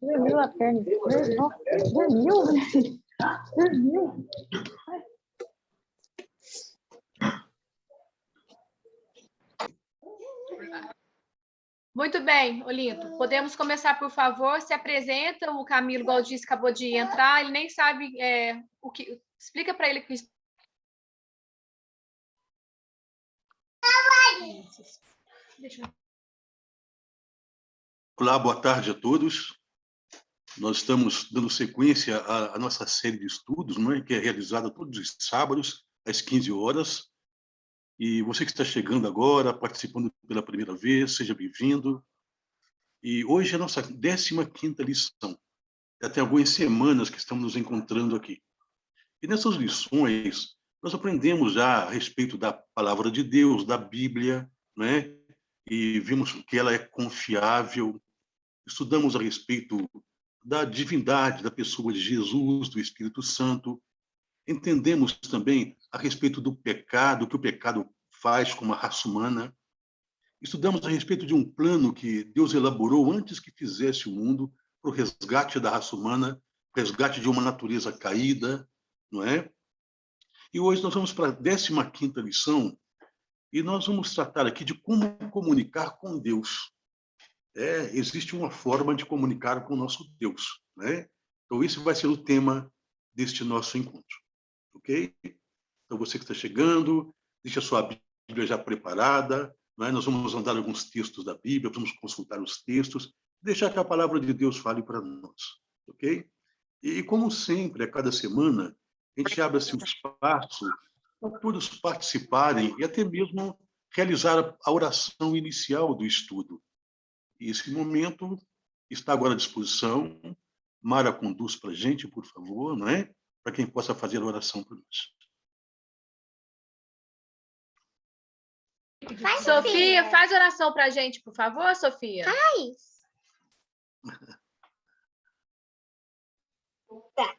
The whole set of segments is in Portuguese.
Dormiu a perna. Dormiu? Dormiu? Muito bem, Olinto. Podemos começar, por favor? Se apresenta. O Camilo, igual disse, acabou de entrar. Ele nem sabe o que... Explica para ele o que... Olá, boa tarde a todos. Nós estamos dando sequência à nossa série de estudos, não é? Que é realizada todos os sábados, às 15 horas. E você que está chegando agora, participando pela primeira vez, seja bem-vindo. E hoje é a nossa 15ª lição. Já tem algumas semanas que estamos nos encontrando aqui. E nessas lições, nós aprendemos já a respeito da palavra de Deus, da Bíblia, né? E vimos que ela é confiável. Estudamos a respeito da divindade, da pessoa de Jesus, do Espírito Santo. Entendemos também a respeito do pecado, o que o pecado faz com a raça humana. Estudamos a respeito de um plano que Deus elaborou antes que fizesse o mundo para o resgate da raça humana, o resgate de uma natureza caída, não é? E hoje nós vamos para a 15ª lição e nós vamos tratar aqui de como comunicar com Deus. Existe uma forma de comunicar com o nosso Deus, né? Então esse vai ser o tema deste nosso encontro, ok? Então você que está chegando, deixa a sua Bíblia já preparada, né? Nós vamos andar alguns textos da Bíblia, vamos consultar os textos, deixar que a palavra de Deus fale para nós, ok? E como sempre, a cada semana, a gente abre assim, um espaço para todos participarem e até mesmo realizar a oração inicial do estudo. E esse momento está agora à disposição. Mara, conduz para a gente, por favor, não é? Para quem possa fazer a oração por nós. Sofia, faz oração para a gente, por favor, Sofia. Faz. Tá.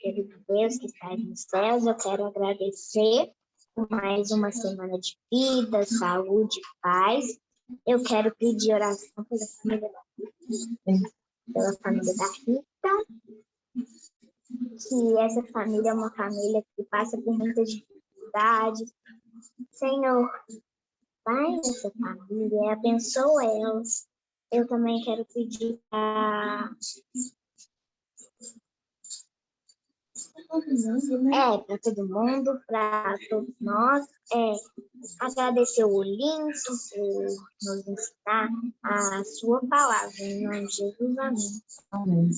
Querido Deus que está nos céus, eu quero agradecer por mais uma semana de vida, saúde, paz. Eu quero pedir oração pela família da Rita, que essa família é uma família que passa por muitas dificuldades. Senhor, vai nessa família, abençoa elas. Eu também quero pedir para todo mundo, para todos nós, agradecer o Olinto por nos ensinar a sua palavra, em nome de Jesus, amém.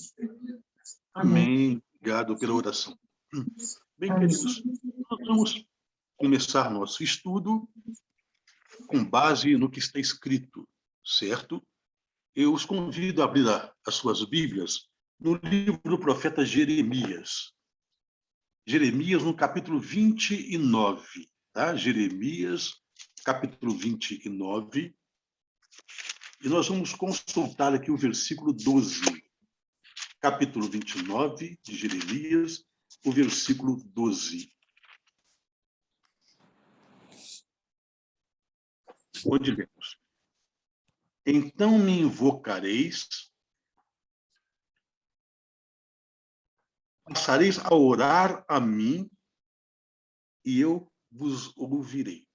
Amém. Obrigado pela oração. Bem, queridos, nós vamos começar nosso estudo com base no que está escrito, certo? Eu os convido a abrir as suas Bíblias no livro do profeta Jeremias. Jeremias, no capítulo 29, tá? Jeremias, capítulo 29. E nós vamos consultar aqui o versículo 12. Capítulo 29 de Jeremias, o versículo 12. Onde lemos: Então me invocareis, passareis a orar a mim, e eu vos ouvirei.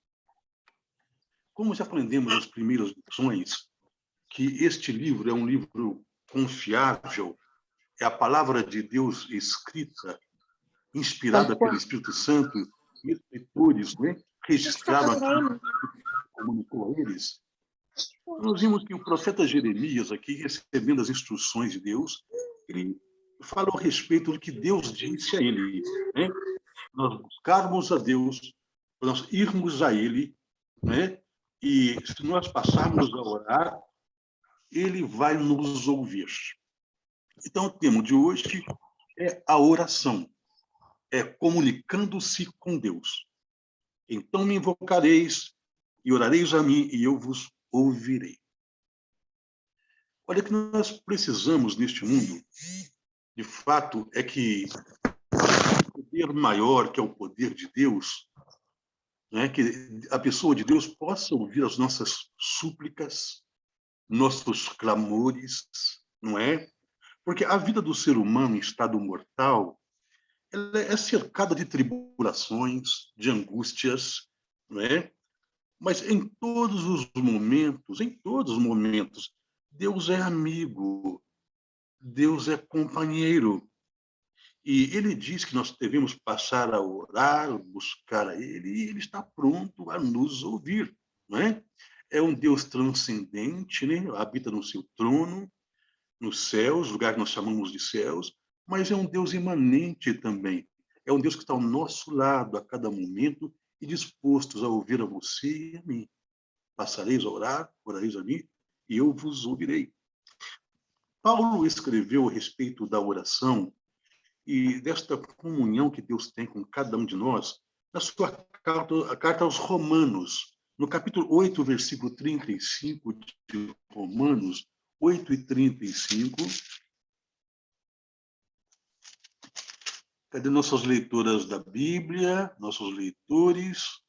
Como já aprendemos nas primeiras lições, que este livro é um livro confiável, é a palavra de Deus escrita, inspirada pelo Espírito Santo, e escritores, né, registraram aqui, comunicou a eles. Nós vimos que o profeta Jeremias, aqui, recebendo as instruções de Deus, ele falou a respeito do que Deus disse a ele, né? Nós buscarmos a Deus, nós irmos a Ele, né? E se nós passarmos a orar, Ele vai nos ouvir. Então, o tema de hoje é a oração, é comunicando-se com Deus. Então me invocareis e orareis a mim, e eu vos ouvirei. Olha, que nós precisamos neste mundo, de fato, é que o poder maior, que é o poder de Deus, né, que a pessoa de Deus possa ouvir as nossas súplicas, nossos clamores, não é? Porque a vida do ser humano em estado mortal, ela é cercada de tribulações, de angústias, não é? Mas em todos os momentos, Deus é amigo, Deus é companheiro. E ele diz que nós devemos passar a orar, buscar a ele, e ele está pronto a nos ouvir, não é? É um Deus transcendente, né? Habita no seu trono, nos céus, lugar que nós chamamos de céus, mas é um Deus imanente também. É um Deus que está ao nosso lado a cada momento e disposto a ouvir a você e a mim. Passareis a orar, orareis a mim, e eu vos ouvirei. Paulo escreveu a respeito da oração e desta comunhão que Deus tem com cada um de nós, na sua carta, a carta aos Romanos, no capítulo 8, versículo 35 de Romanos, 8 e 35. Cadê nossas leitoras da Bíblia, nossos leitores?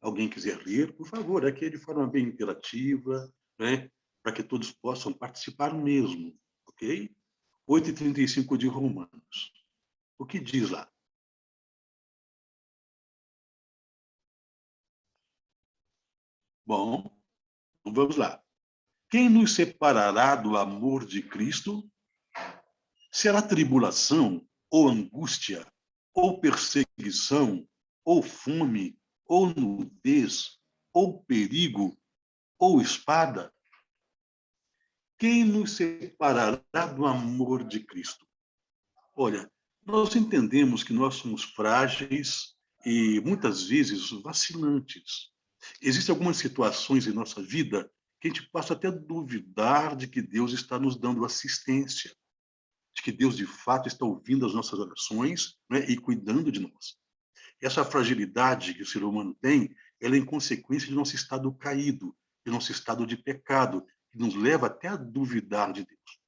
Alguém quiser ler, por favor, aqui é de forma bem interativa, né? Para que todos possam participar mesmo, ok? 8 e 35 de Romanos. O que diz lá? Bom, vamos lá. Quem nos separará do amor de Cristo? Será tribulação, ou angústia, ou perseguição, ou fome, ou nudez, ou perigo, ou espada? Quem nos separará do amor de Cristo? Olha, nós entendemos que nós somos frágeis e muitas vezes vacilantes. Existem algumas situações em nossa vida que a gente passa até a duvidar de que Deus está nos dando assistência, de que Deus, de fato, está ouvindo as nossas orações, né, e cuidando de nós. Essa fragilidade que o ser humano tem, ela é em consequência de nosso estado caído, de nosso estado de pecado, que nos leva até a duvidar de Deus.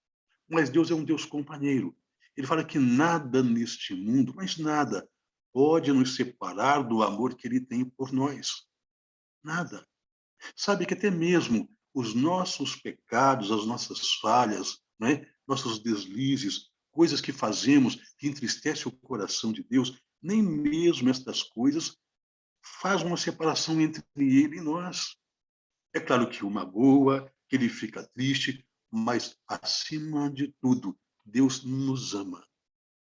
Mas Deus é um Deus companheiro. Ele fala que nada neste mundo, mas nada, pode nos separar do amor que Ele tem por nós. Nada. Sabe que até mesmo os nossos pecados, as nossas falhas, né? Nossos deslizes, coisas que fazemos que entristecem o coração de Deus, nem mesmo estas coisas fazem uma separação entre Ele e nós. É claro que o magoa, que Ele fica triste, mas, acima de tudo, Deus nos ama.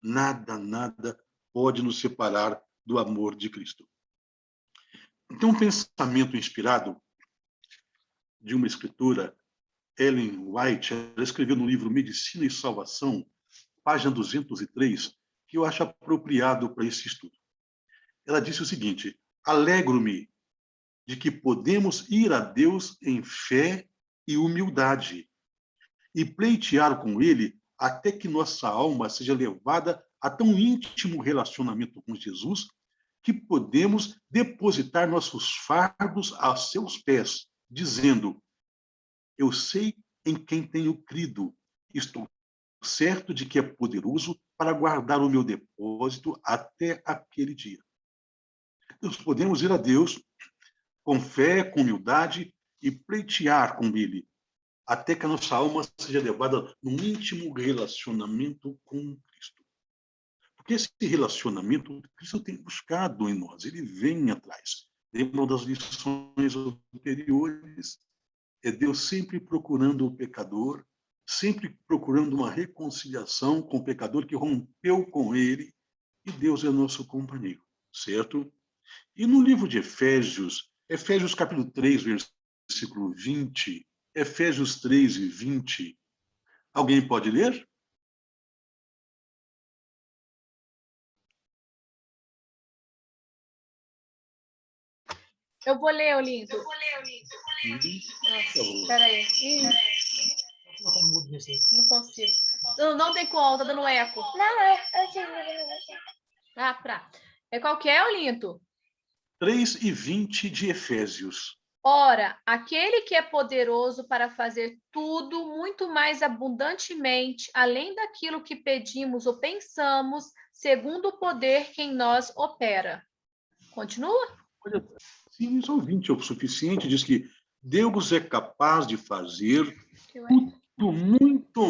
Nada, nada pode nos separar do amor de Cristo. Então, um pensamento inspirado de uma escritora, Ellen White, ela escreveu no livro Medicina e Salvação, página 203, que eu acho apropriado para esse estudo. Ela disse o seguinte: alegro-me de que podemos ir a Deus em fé e humildade e pleitear com Ele até que nossa alma seja levada a tão íntimo relacionamento com Jesus que podemos depositar nossos fardos a seus pés, dizendo: eu sei em quem tenho crido, estou certo de que é poderoso para guardar o meu depósito até aquele dia. Nós podemos ir a Deus com fé, com humildade e pleitear com Ele, até que a nossa alma seja levada num íntimo relacionamento com Cristo. Porque esse relacionamento, Cristo tem buscado em nós, Ele vem atrás. Lembram das lições anteriores? É Deus sempre procurando o pecador, sempre procurando uma reconciliação com o pecador que rompeu com Ele, e Deus é nosso companheiro, certo? E no livro de Efésios, Efésios capítulo 3, versículo 20, Efésios 3 e 20, alguém pode ler? Eu vou ler, Olinto. Espera aí. Não consigo. Não tem como, tá dando eco. Não, eu sei. Qual que é, Olinto? 3 e 20 de Efésios. Ora, aquele que é poderoso para fazer tudo muito mais abundantemente, além daquilo que pedimos ou pensamos, segundo o poder que em nós opera. Continua? Olha, sim, só 20 é o suficiente, diz que Deus é capaz de fazer tudo muito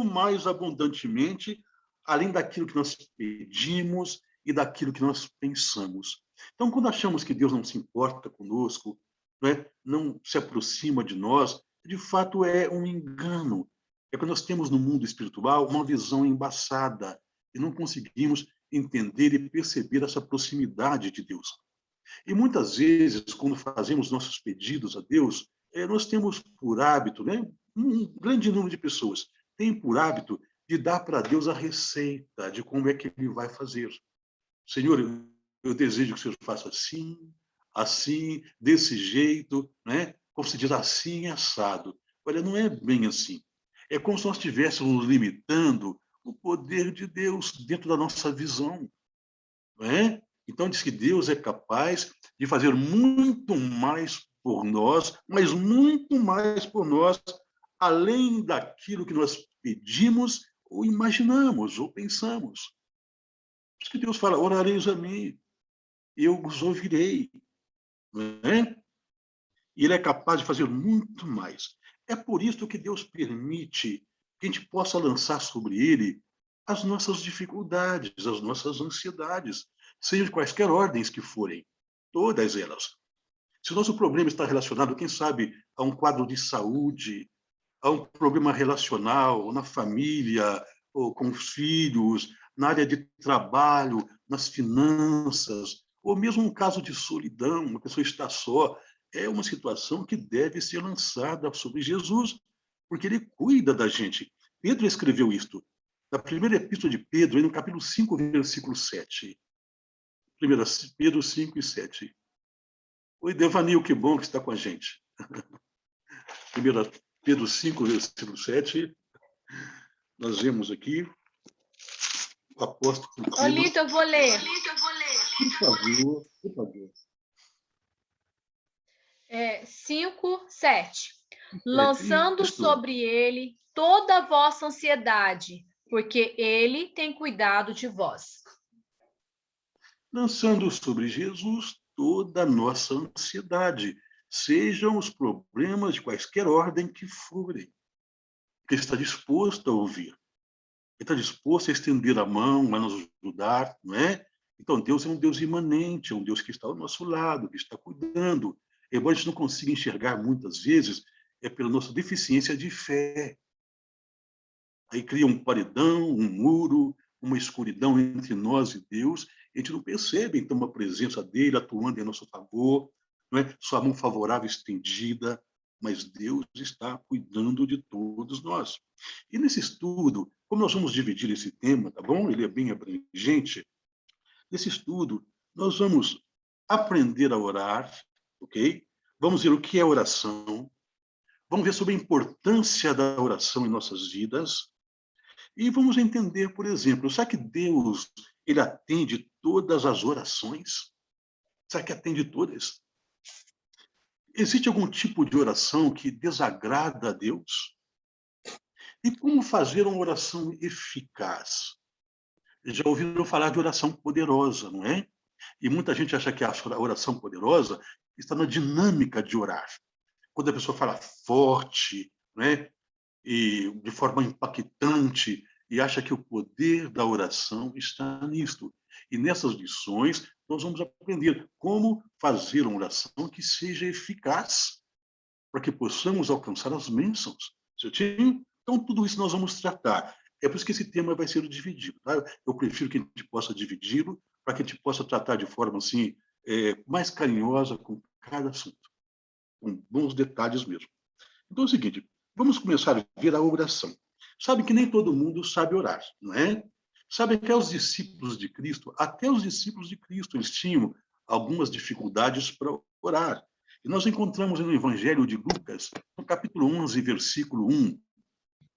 mais abundantemente, além daquilo que nós pedimos e daquilo que nós pensamos. Então, quando achamos que Deus não se importa conosco, não se aproxima de nós, de fato é um engano. É que nós temos no mundo espiritual uma visão embaçada e não conseguimos entender e perceber essa proximidade de Deus. E muitas vezes, quando fazemos nossos pedidos a Deus, nós temos por hábito, um grande número de pessoas tem por hábito de dar para Deus a receita de como é que Ele vai fazer. Senhor, eu desejo que o Senhor faça assim, assim, desse jeito, como se diz, assim, assado. Olha, não é bem assim. É como se nós estivéssemos limitando o poder de Deus dentro da nossa visão. Não é? Então, diz que Deus é capaz de fazer muito mais por nós, mas muito mais por nós, além daquilo que nós pedimos, ou imaginamos, ou pensamos. Por isso que Deus fala, orareis a mim, eu os ouvirei. Não é? E Ele é capaz de fazer muito mais. É por isso que Deus permite que a gente possa lançar sobre Ele as nossas dificuldades, as nossas ansiedades, sejam de quaisquer ordens que forem, todas elas. Se o nosso problema está relacionado, quem sabe, a um quadro de saúde, a um problema relacional, na família, ou com os filhos, na área de trabalho, nas finanças, ou mesmo um caso de solidão, uma pessoa está só, é uma situação que deve ser lançada sobre Jesus, porque Ele cuida da gente. Pedro escreveu isto, na primeira epístola de Pedro, no capítulo 5, versículo 7. 1 Pedro 5 e 7. Oi, Devanil, que bom que está com a gente. 1 Pedro 5, versículo 7. Nós vemos aqui o apóstolo Pedro. Olito, eu vou ler. Por favor. 5, 7. Lançando sobre ele toda a vossa ansiedade, porque ele tem cuidado de vós. Lançando sobre Jesus toda a nossa ansiedade, sejam os problemas de quaisquer ordem que forem, que Ele está disposto a ouvir. Ele está disposto a estender a mão, a nos ajudar, não é? Então, Deus é um Deus imanente, é um Deus que está ao nosso lado, que está cuidando. Embora a gente não consiga enxergar muitas vezes, é pela nossa deficiência de fé. Aí cria um paredão, um muro, uma escuridão entre nós e Deus, e a gente não percebe, então, a presença dele atuando em nosso favor, não é? Sua mão favorável estendida, mas Deus está cuidando de todos nós. E nesse estudo, como nós vamos dividir esse tema, tá bom? Ele é bem abrangente. Nesse estudo, nós vamos aprender a orar, ok? Vamos ver o que é oração, vamos ver sobre a importância da oração em nossas vidas, e vamos entender, por exemplo, será que Deus ele atende todas as orações? Será que atende todas? Existe algum tipo de oração que desagrada a Deus? E como fazer uma oração eficaz? Já ouviram falar de oração poderosa, não é? E muita gente acha que a oração poderosa está na dinâmica de orar. Quando a pessoa fala forte, né? E de forma impactante, e acha que o poder da oração está nisto. E nessas lições, nós vamos aprender como fazer uma oração que seja eficaz, para que possamos alcançar as bênçãos. Certinho? Então, tudo isso nós vamos tratar. É por isso que esse tema vai ser dividido. Tá? Eu prefiro que a gente possa dividi-lo, para que a gente possa tratar de forma assim, mais carinhosa com cada assunto, com bons detalhes mesmo. Então é o seguinte, vamos começar a ver a oração. Sabe que nem todo mundo sabe orar, não é? Sabe que até os discípulos de Cristo, eles tinham algumas dificuldades para orar. E nós encontramos no Evangelho de Lucas, no capítulo 11, versículo 1,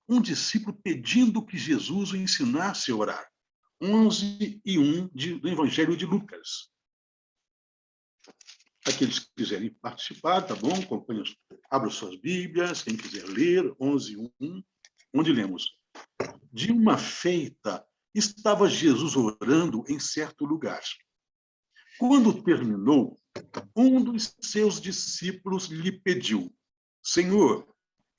um discípulo pedindo que Jesus o ensinasse a orar. 11 e 1 do Evangelho de Lucas. Aqueles que quiserem participar, tá bom? Abra suas Bíblias, quem quiser ler, 11 e 1, onde lemos. De uma feita, estava Jesus orando em certo lugar. Quando terminou, Um dos seus discípulos lhe pediu: Senhor,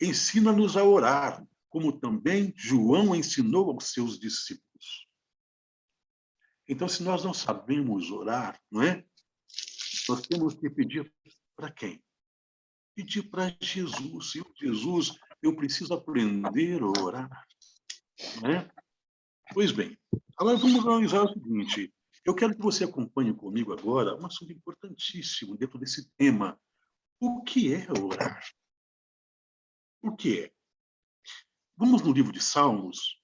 ensina-nos a orar, como também João ensinou aos seus discípulos. Então, se nós não sabemos orar, não é? Nós temos que pedir para quem? Pedir para Jesus. Senhor Jesus, eu preciso aprender a orar. Não é? Pois bem, agora vamos analisar o seguinte. Eu quero que você acompanhe comigo agora um assunto importantíssimo dentro desse tema. O que é orar? O que é? Vamos no livro de Salmos.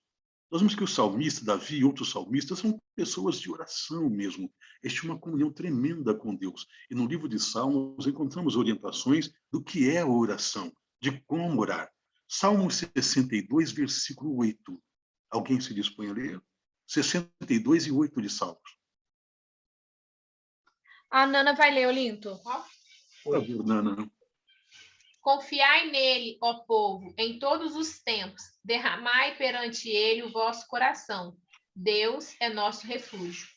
Nós vemos que o salmista Davi e outros salmistas são pessoas de oração mesmo. Eles tinham uma comunhão tremenda com Deus. E no livro de Salmos encontramos orientações do que é a oração, de como orar. Salmo 62, versículo 8. Alguém se dispõe a ler? 62 e 8 de Salmos. A Nana vai ler, Olinto. Por favor, Nana. Confiai nele, ó povo, em todos os tempos. Derramai perante ele o vosso coração. Deus é nosso refúgio.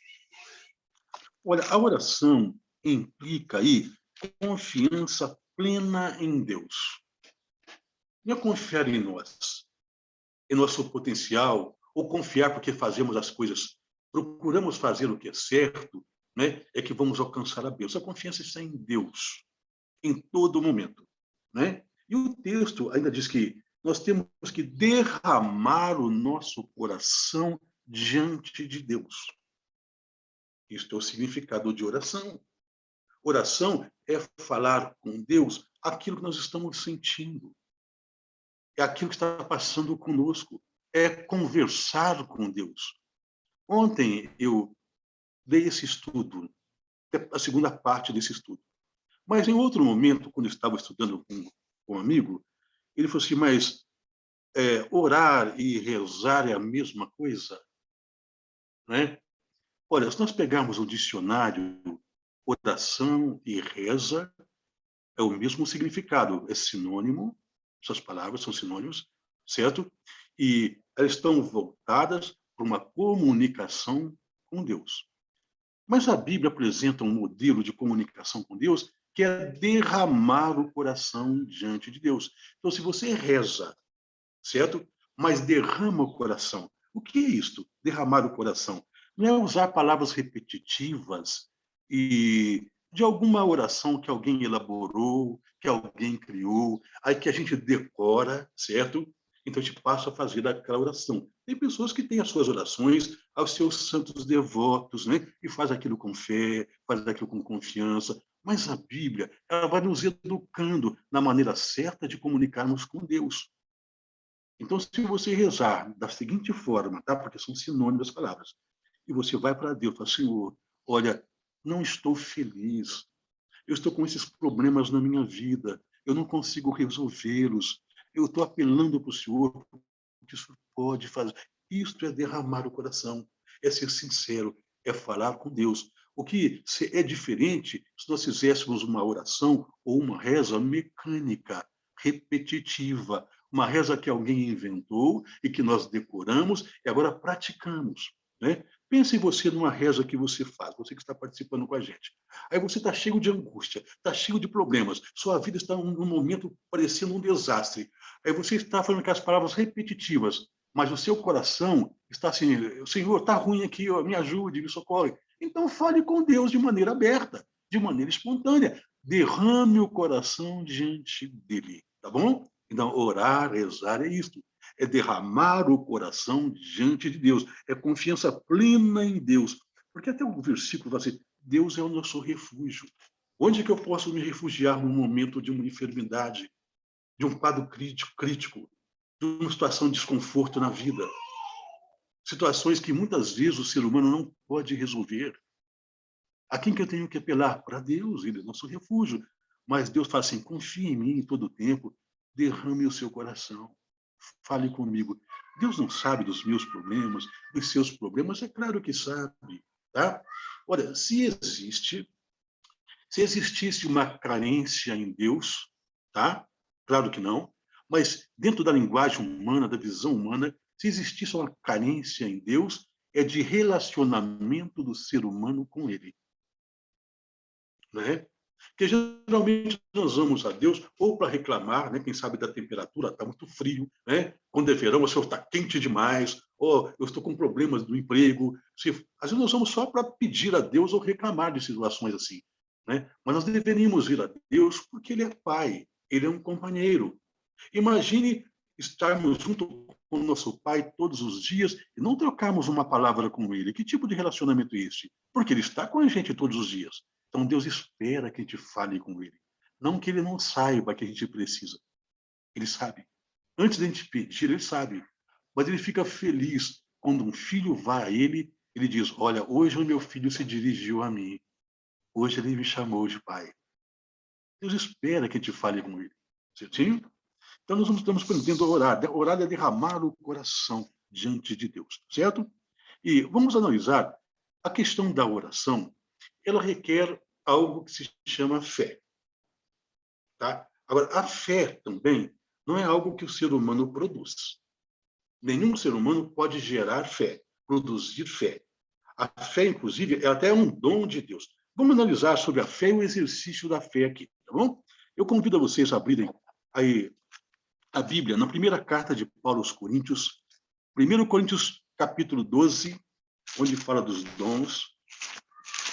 Olha, a oração implica aí confiança plena em Deus. Não é confiar em nós, em nosso potencial, ou confiar porque fazemos as coisas, procuramos fazer o que é certo, né? É que vamos alcançar a Deus. A confiança está em Deus, em todo momento. Né? E o texto ainda diz que nós temos que derramar o nosso coração diante de Deus. Isto é o significado de oração. Oração é falar com Deus aquilo que nós estamos sentindo. É aquilo que está passando conosco. É conversar com Deus. Ontem eu dei esse estudo, a segunda parte desse estudo. Mas em outro momento, quando eu estava estudando com um amigo, ele falou assim, mas orar e rezar é a mesma coisa? Né? Olha, se nós pegarmos o dicionário, oração e reza é o mesmo significado, é sinônimo, essas palavras são sinônimos, certo? E elas estão voltadas para uma comunicação com Deus. Mas a Bíblia apresenta um modelo de comunicação com Deus que é derramar o coração diante de Deus. Então, se você reza, certo? Mas derrama o coração. O que é isto? Derramar o coração. Não é usar palavras repetitivas e de alguma oração que alguém elaborou, que alguém criou, aí que a gente decora, certo? Então a gente passa a fazer aquela oração. Tem pessoas que têm as suas orações aos seus santos devotos, né? E faz aquilo com fé, faz aquilo com confiança. Mas a Bíblia, ela vai nos educando na maneira certa de comunicarmos com Deus. Então, se você rezar da seguinte forma, tá? Porque são sinônimos das palavras, e você vai para Deus e fala, Senhor, olha, não estou feliz, eu estou com esses problemas na minha vida, eu não consigo resolvê-los, eu estou apelando para o Senhor, o que o Senhor pode fazer. Isto é derramar o coração, é ser sincero, é falar com Deus. O que é diferente se nós fizéssemos uma oração ou uma reza mecânica, repetitiva, uma reza que alguém inventou e que nós decoramos e agora praticamos. Né? Pense você numa reza que você faz, você que está participando com a gente. Aí você está cheio de angústia, está cheio de problemas, sua vida está num momento parecendo um desastre. Aí você está falando aquelas palavras repetitivas, mas o seu coração está assim, Senhor, está ruim aqui, ó, me ajude, me socorre. Então fale com Deus de maneira aberta, de maneira espontânea. Derrame o coração diante dele, tá bom? Então, orar, rezar é isto. É derramar o coração diante de Deus. É confiança plena em Deus. Porque até o versículo vai dizer, Deus é o nosso refúgio. Onde é que eu posso me refugiar num momento de uma enfermidade, de um quadro crítico, de uma situação de desconforto na vida? Situações que muitas vezes o ser humano não pode resolver. A quem que eu tenho que apelar? Para Deus, ele é nosso refúgio. Mas Deus fala assim, confie em mim em todo o tempo, derrame o seu coração, fale comigo. Deus não sabe dos meus problemas, dos seus problemas? É claro que sabe, tá? Olha, se existisse uma carência em Deus, tá? Claro que não, mas dentro da linguagem humana, da visão humana, se existisse uma carência em Deus, é de relacionamento do ser humano com ele. né? Porque geralmente nós vamos a Deus ou para reclamar, né? Quem sabe da temperatura, está muito frio, né? Quando é verão, o Senhor está quente demais, ou eu estou com problemas no emprego. Às vezes nós vamos só para pedir a Deus ou reclamar de situações assim, né? Mas nós deveríamos ir a Deus porque Ele é Pai, Ele é um companheiro. Imagine estarmos junto com o nosso Pai todos os dias e não trocarmos uma palavra com Ele. Que tipo de relacionamento é este? Porque Ele está com a gente todos os dias. Então Deus espera que a gente fale com Ele. Não que Ele não saiba que a gente precisa. Ele sabe. Antes de a gente pedir, Ele sabe. Mas Ele fica feliz quando um filho vai a Ele, Ele diz, olha, hoje o meu filho se dirigiu a mim. Hoje ele me chamou de pai. Deus espera que a gente fale com Ele. Certinho? Então, nós estamos aprendendo a orar. Orar é derramar o coração diante de Deus, certo? E vamos analisar a questão da oração. Ela requer algo que se chama fé. Tá? Agora, a fé também não é algo que o ser humano produz. Nenhum ser humano pode gerar fé, produzir fé. A fé, inclusive, é até um dom de Deus. Vamos analisar sobre a fé e o exercício da fé aqui, tá bom? Eu convido vocês a abrirem aí a Bíblia, na primeira carta de Paulo aos Coríntios, 1 Coríntios capítulo 12, onde fala dos dons.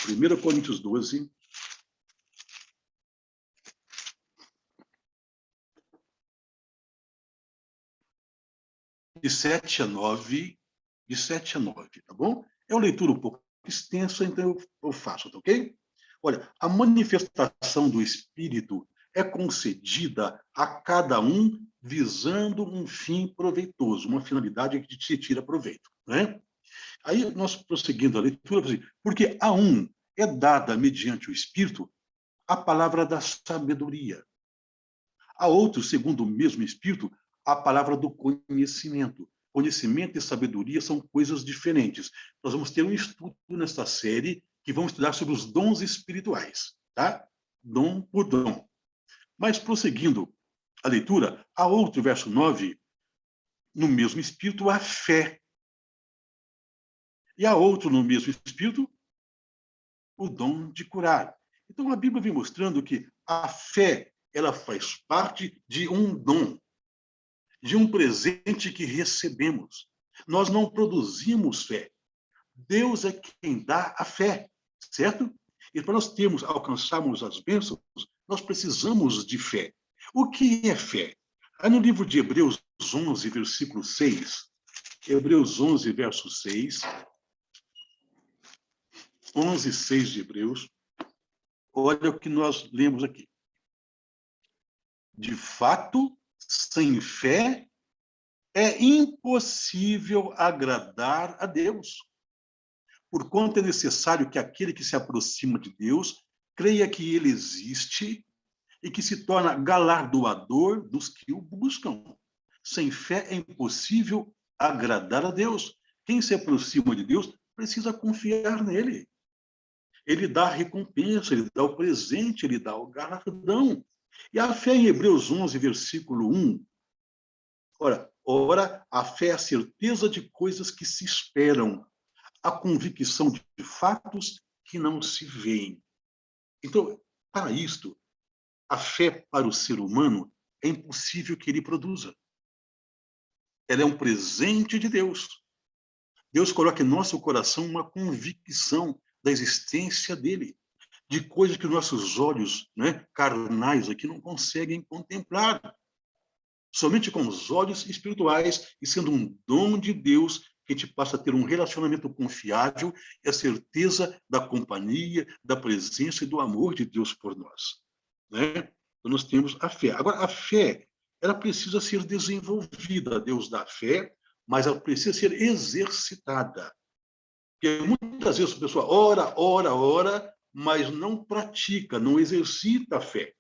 1 Coríntios 12. De 7 a 9, tá bom? É uma leitura um pouco extensa, então eu faço, tá ok? Olha, a manifestação do Espírito é concedida a cada um visando um fim proveitoso, uma finalidade que te tira proveito, né? Aí, nós prosseguindo a leitura, porque a um é dada, mediante o Espírito, a palavra da sabedoria. A outro, segundo o mesmo Espírito, a palavra do conhecimento. Conhecimento e sabedoria são coisas diferentes. Nós vamos ter um estudo nesta série que vamos estudar sobre os dons espirituais, tá? Dom por dom. Mas, prosseguindo a leitura, a outro, verso 9, no mesmo Espírito, a fé. E a outro, no mesmo Espírito, o dom de curar. Então, a Bíblia vem mostrando que a fé, ela faz parte de um dom, de um presente que recebemos. Nós não produzimos fé. Deus é quem dá a fé, certo? E para nós alcançarmos as bênçãos, nós precisamos de fé. O que é fé? Aí no livro de Hebreus 11, versículo 6, Hebreus 11, verso 6, 11, 6 de Hebreus, olha o que nós lemos aqui. De fato, sem fé, é impossível agradar a Deus. Porquanto é necessário que aquele que se aproxima de Deus creia que ele existe e que se torna galardoador dos que o buscam. Sem fé é impossível agradar a Deus. Quem se aproxima de Deus precisa confiar nele. Ele dá a recompensa, ele dá o presente, ele dá o galardão. E a fé em Hebreus 11, versículo 1, ora, a fé é a certeza de coisas que se esperam, a convicção de fatos que não se veem. Então, para isto, a fé para o ser humano é impossível que ele produza. Ela é um presente de Deus. Deus coloca em nosso coração uma convicção da existência dele, de coisas que nossos olhos, né, carnais aqui não conseguem contemplar. Somente com os olhos espirituais e sendo um dom de Deus que a gente passa a ter um relacionamento confiável e a certeza da companhia, da presença e do amor de Deus por nós, né? Então, nós temos a fé. Agora, a fé, ela precisa ser desenvolvida. Deus dá fé, mas ela precisa ser exercitada. Porque muitas vezes a pessoa ora, mas não pratica, não exercita a fé.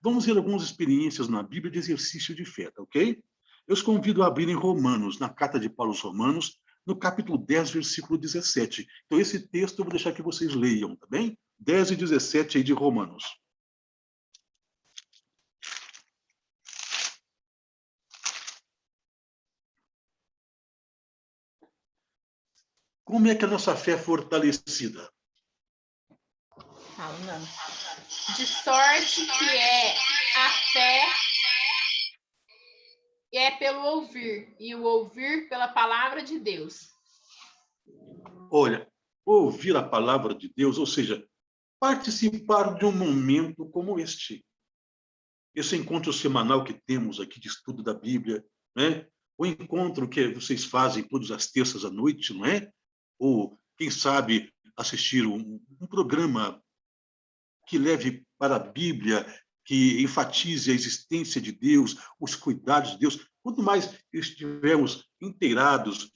Vamos ver algumas experiências na Bíblia de exercício de fé, tá ok? Eu os convido a abrir em Romanos, na carta de Paulo aos Romanos, no capítulo 10, versículo 17. Então, esse texto eu vou deixar que vocês leiam, tá bem? 10 e 17 aí de Romanos. Como é que a nossa fé é fortalecida? De sorte que a fé é pelo ouvir, e o ouvir pela palavra de Deus. Olha, ouvir a palavra de Deus, ou seja, participar de um momento como este. Esse encontro semanal que temos aqui de estudo da Bíblia, né? O encontro que vocês fazem todas as terças à noite, não é? Ou, quem sabe, assistir um programa que leve para a Bíblia, que enfatize a existência de Deus, os cuidados de Deus. Quanto mais estivermos inteirados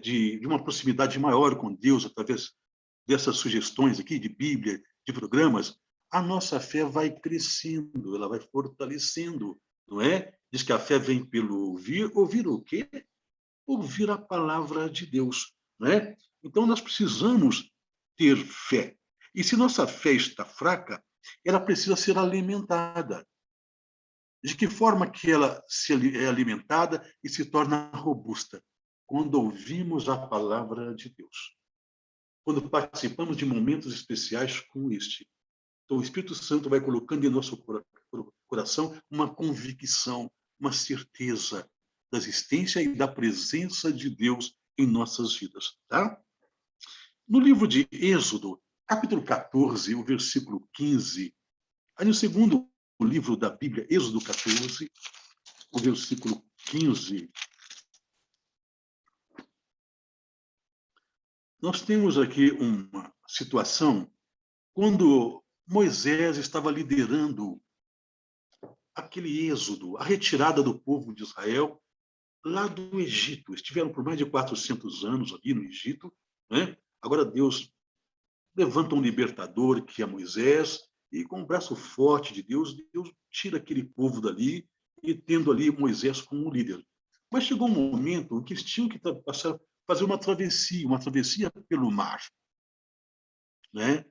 de uma proximidade maior com Deus, através dessas sugestões aqui de Bíblia, de programas, a nossa fé vai crescendo, ela vai fortalecendo, não é? Diz que a fé vem pelo ouvir. Ouvir o quê? Ouvir a palavra de Deus, não é? Então, nós precisamos ter fé. E se nossa fé está fraca, ela precisa ser alimentada. De que forma que ela é alimentada e se torna robusta? Quando ouvimos a palavra de Deus. Quando participamos de momentos especiais como este. Então, o Espírito Santo vai colocando em nosso coração uma convicção, uma certeza da existência e da presença de Deus em nossas vidas. Tá? No livro de Êxodo, capítulo 14, o versículo 15, aí no segundo livro da Bíblia, Êxodo 14, o versículo 15, nós temos aqui uma situação quando Moisés estava liderando aquele êxodo, a retirada do povo de Israel lá do Egito. Estiveram por mais de 400 anos ali no Egito, né? Agora Deus levanta um libertador, que é Moisés, e com o braço forte de Deus, Deus tira aquele povo dali, e tendo ali Moisés como líder. Mas chegou um momento em que eles tinham que fazer uma travessia pelo mar, né?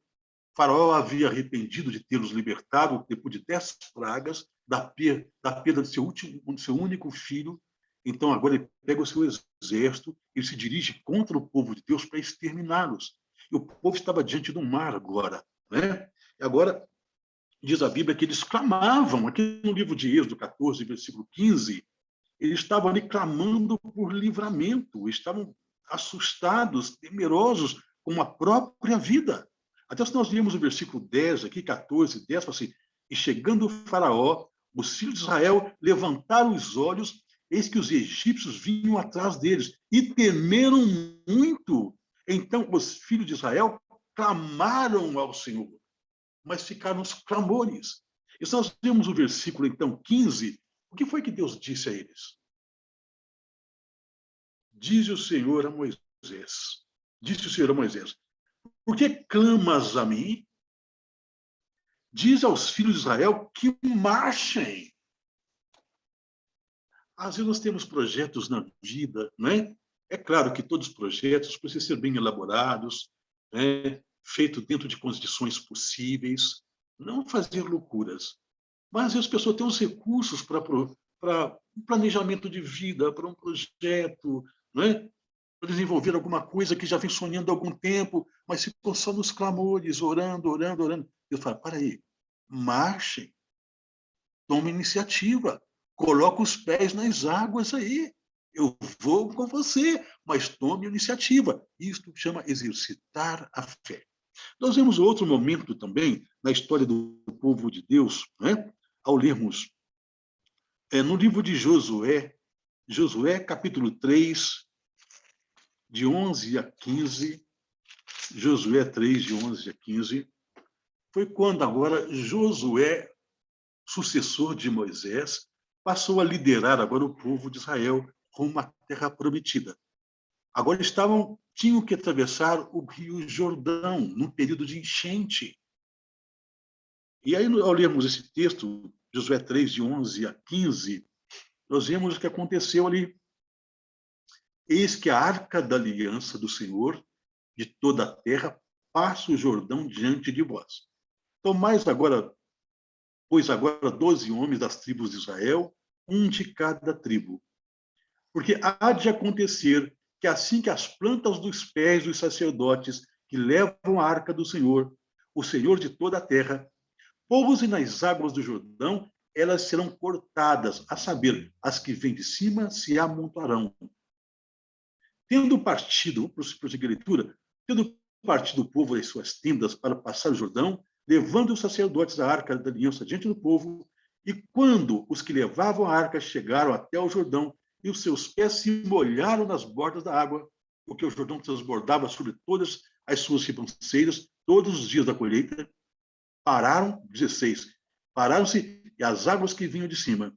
Faraó havia arrependido de tê-los libertado depois de 10 pragas, da perda de seu único filho. Então, agora ele pega o seu exército e se dirige contra o povo de Deus para exterminá-los. E o povo estava diante do mar agora, né? E agora, diz a Bíblia que eles clamavam, aqui no livro de Êxodo 14, versículo 15, eles estavam ali clamando por livramento, estavam assustados, temerosos com a própria vida. Até se nós lemos o versículo 10 aqui, 14, 10, fala assim, e chegando o faraó, os filhos de Israel levantaram os olhos, eis que os egípcios vinham atrás deles, e temeram muito. Então os filhos de Israel clamaram ao Senhor, mas ficaram os clamores. E se nós lemos o versículo, então, 15, o que foi que Deus disse a eles? Disse o Senhor a Moisés, por que clamas a mim? Diz aos filhos de Israel que marchem. Às vezes nós temos projetos na vida, né? É claro que todos os projetos precisam ser bem elaborados, né? Feitos dentro de condições possíveis, não fazer loucuras. Mas às vezes as pessoas têm os recursos para um planejamento de vida, para um projeto, né? Para desenvolver alguma coisa que já vem sonhando há algum tempo, mas ficou só nos clamores, orando. Deus fala, para aí, marchem, tome iniciativa, coloque os pés nas águas aí. Eu vou com você, mas tome iniciativa. Isto chama exercitar a fé. Nós vemos outro momento também na história do povo de Deus, né? Ao lermos no livro de Josué, capítulo 3, de 11 a 15, Josué 3, de 11 a 15, foi quando agora Josué, sucessor de Moisés, passou a liderar agora o povo de Israel rumo à terra prometida. Agora tinham que atravessar o rio Jordão, num período de enchente. E aí, ao lermos esse texto, Josué 3, de 11 a 15, nós vemos o que aconteceu ali. Eis que a arca da aliança do Senhor de toda a terra passa o Jordão diante de vós. Tomais agora, pois agora 12 homens das tribos de Israel, um de cada tribo. Porque há de acontecer que assim que as plantas dos pés dos sacerdotes que levam a arca do Senhor, o Senhor de toda a terra, Pousem nas águas do Jordão, elas serão cortadas, a saber, as que vêm de cima se amontoarão. Tendo partido, vou prosseguir a leitura, tendo partido o povo das suas tendas para passar o Jordão, levando os sacerdotes a arca da aliança diante do povo, e quando os que levavam a arca chegaram até o Jordão, e os seus pés se molharam nas bordas da água, porque o Jordão transbordava sobre todas as suas ribanceiras, todos os dias da colheita, pararam, 16, pararam-se, e as águas que vinham de cima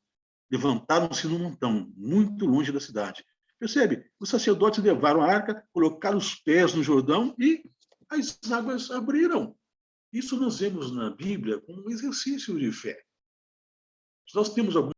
levantaram-se num montão, muito longe da cidade. Percebe? Os sacerdotes levaram a arca, colocaram os pés no Jordão e as águas abriram. Isso nós vemos na Bíblia como um exercício de fé. Nós temos alguns